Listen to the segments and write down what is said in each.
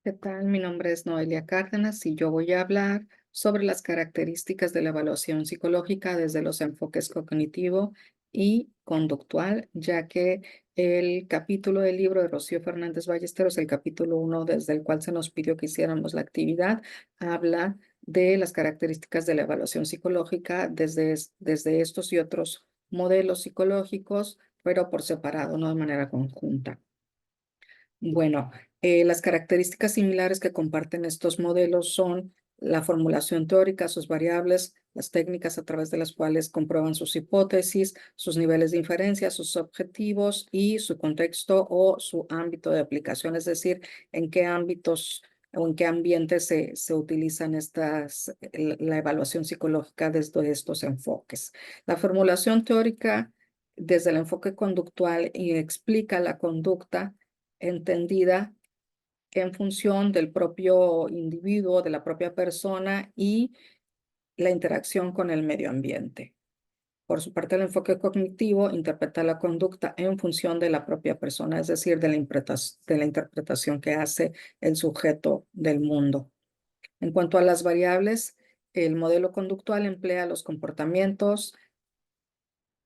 ¿Qué tal? Mi nombre es Noelia Cárdenas y yo voy a hablar sobre las características de la evaluación psicológica desde los enfoques cognitivo y conductual, ya que el capítulo del libro de Rocío Fernández Ballesteros, el capítulo 1, desde el cual se nos pidió que hiciéramos la actividad, habla de las características de la evaluación psicológica desde estos y otros modelos psicológicos, pero por separado, no de manera conjunta. Bueno, las características similares que comparten estos modelos son la formulación teórica, sus variables, las técnicas a través de las cuales comprueban sus hipótesis, sus niveles de inferencia, sus objetivos y su contexto o su ámbito de aplicación, es decir, en qué ámbitos o en qué ambientes se utilizan la evaluación psicológica desde estos enfoques. La formulación teórica desde el enfoque conductual y explica la conducta entendida en función del propio individuo, de la propia persona y la interacción con el medio ambiente. Por su parte, el enfoque cognitivo interpreta la conducta en función de la propia persona, es decir, de la interpretación que hace el sujeto del mundo. En cuanto a las variables, el modelo conductual emplea los comportamientos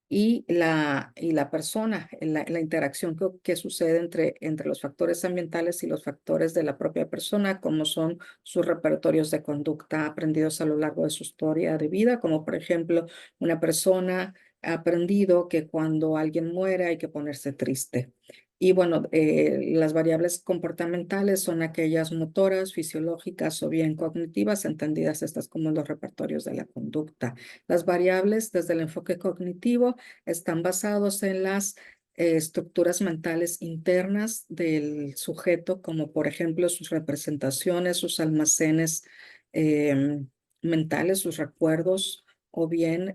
y la persona, la interacción que sucede entre los factores ambientales y los factores de la propia persona, como son sus repertorios de conducta aprendidos a lo largo de su historia de vida, como por ejemplo, una persona ha aprendido que cuando alguien muere hay que ponerse triste. Y bueno, las variables comportamentales son aquellas motoras, fisiológicas o bien cognitivas, entendidas estas como los repertorios de la conducta. Las variables desde el enfoque cognitivo están basados en las estructuras mentales internas del sujeto, como por ejemplo sus representaciones, sus almacenes mentales, sus recuerdos, o bien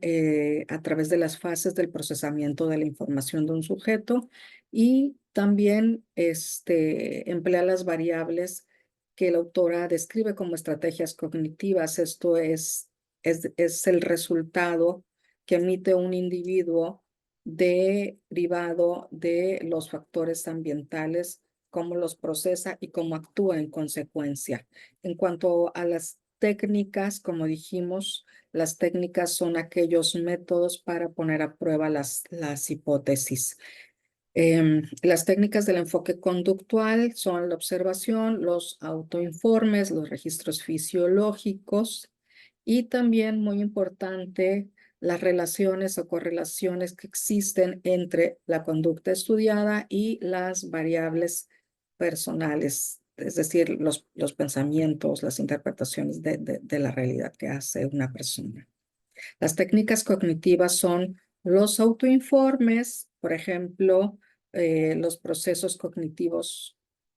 a través de las fases del procesamiento de la información de un sujeto, y también emplea las variables que la autora describe como estrategias cognitivas. Esto es el resultado que emite un individuo derivado de los factores ambientales, cómo los procesa y cómo actúa en consecuencia. En cuanto a las técnicas, como dijimos, las técnicas son aquellos métodos para poner a prueba las hipótesis. Las técnicas del enfoque conductual son la observación, los autoinformes, los registros fisiológicos y también, muy importante, las relaciones o correlaciones que existen entre la conducta estudiada y las variables personales, es decir, los pensamientos, las interpretaciones de la realidad que hace una persona. Las técnicas cognitivas son los autoinformes, por ejemplo, los procesos cognitivos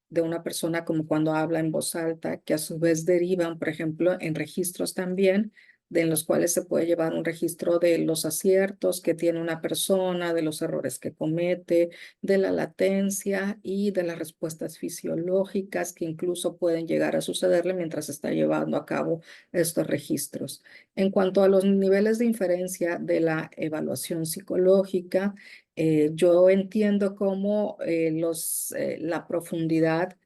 de una persona como cuando habla en voz alta, que a su vez derivan, por ejemplo, en registros también, en los cuales se puede llevar un registro de los aciertos que tiene una persona, de los errores que comete, de la latencia y de las respuestas fisiológicas que incluso pueden llegar a sucederle mientras está llevando a cabo estos registros. En cuanto a los niveles de inferencia de la evaluación psicológica, yo entiendo como la profundidad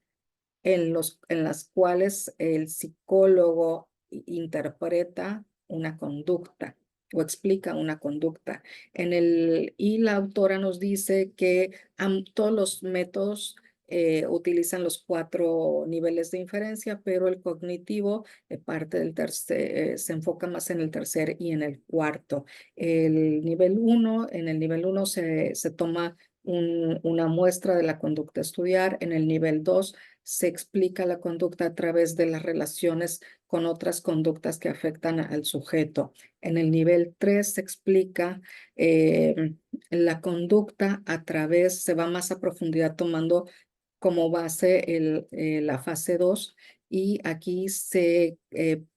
en las cuales el psicólogo interpreta una conducta o explica una conducta. Y la autora nos dice que todos los métodos utilizan los 4 niveles de inferencia, pero el cognitivo se enfoca más en el tercer y en el cuarto. En el nivel 1 se toma una muestra de la conducta a estudiar. En el nivel 2 se explica la conducta a través de las relaciones con otras conductas que afectan al sujeto. En el nivel 3 se explica la conducta se va más a profundidad tomando como base la fase 2, y aquí se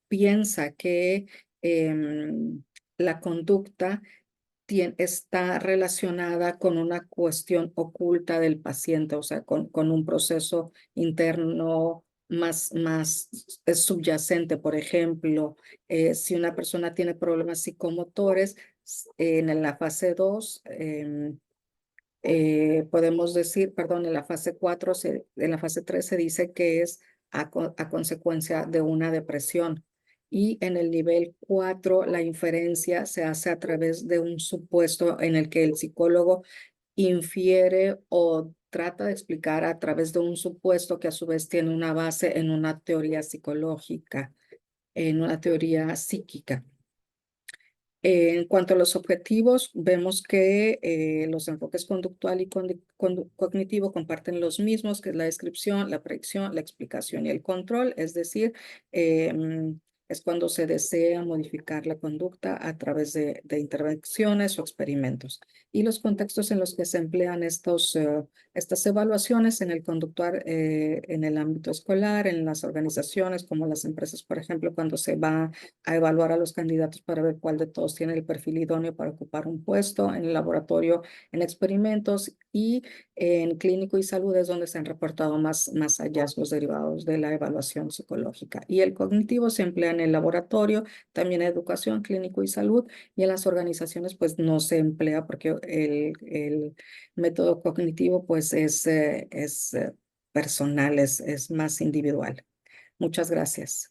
piensa que la conducta está relacionada con una cuestión oculta del paciente, o sea, con un proceso interno más subyacente. Por ejemplo, si una persona tiene problemas psicomotores, en la fase 2, podemos decir, perdón, en la fase 4, en la fase 3 se dice que es a consecuencia de una depresión. Y en el nivel 4, la inferencia se hace a través de un supuesto en el que el psicólogo infiere o trata de explicar a través de un supuesto que a su vez tiene una base en una teoría psicológica, en una teoría psíquica. En cuanto a los objetivos, vemos que los enfoques conductual y cognitivo comparten los mismos, que es la descripción, la predicción, la explicación y el control, es decir, es cuando se desea modificar la conducta a través de intervenciones o experimentos. Y los contextos en los que se emplean estas evaluaciones en el conductual, en el ámbito escolar, en las organizaciones como las empresas, por ejemplo, cuando se va a evaluar a los candidatos para ver cuál de todos tiene el perfil idóneo para ocupar un puesto, en el laboratorio, en experimentos, y en clínico y salud es donde se han reportado más hallazgos derivados de la evaluación psicológica. Y el cognitivo se emplea en el laboratorio, también en educación, clínico y salud, y en las organizaciones pues no se emplea porque el método cognitivo pues es personal, es más individual. Muchas gracias.